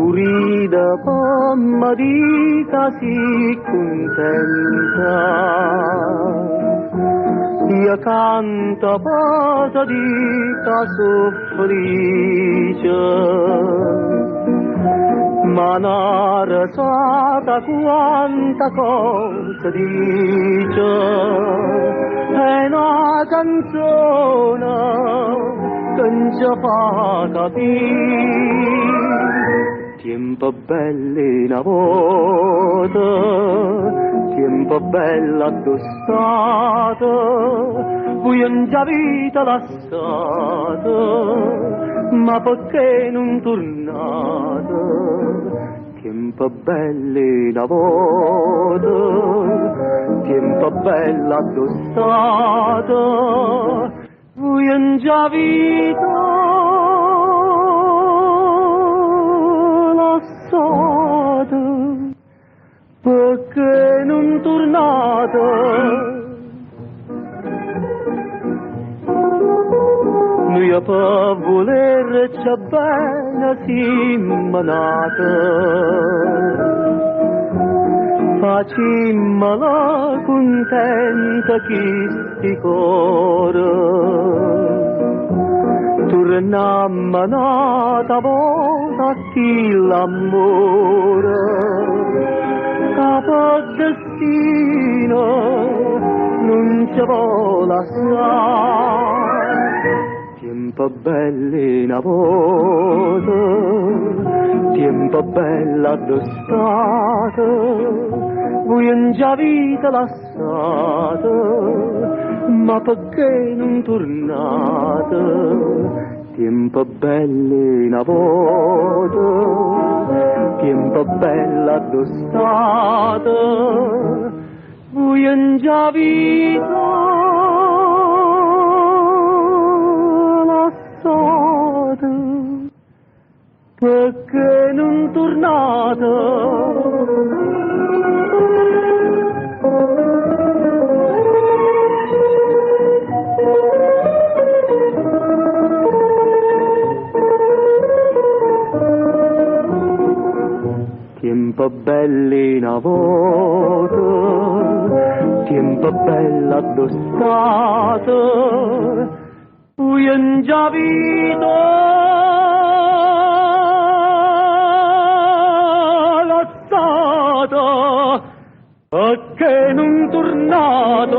Urida pomma di casi contenta, io canta posa di caso felice, ma non sa quanta cosa dice, è una canzone che non ci fa capire. Tempo belli una volta, tempo bella addossata, voi non già vita lasciata, ma perché non tornate? Tempo belli una volta, tempo bella addossata, voi non già vita perché non tornate? Noi a per voler c'è bene simmanate, facimmala contenta chi sti cuore. Tornammo nata volta chi l'amore, capo destino non ci vuole assai. Tempo belli una volta, tempo bella addossata, voi non già vita lasciata, ma perché non tornate? Tempo belli una volta, tempo bella addossata, voi non già vita lasciata, perché non tornate? Tempo belli una volta, tempo bella addossata, voi non già vita lasciata, perché non tornate?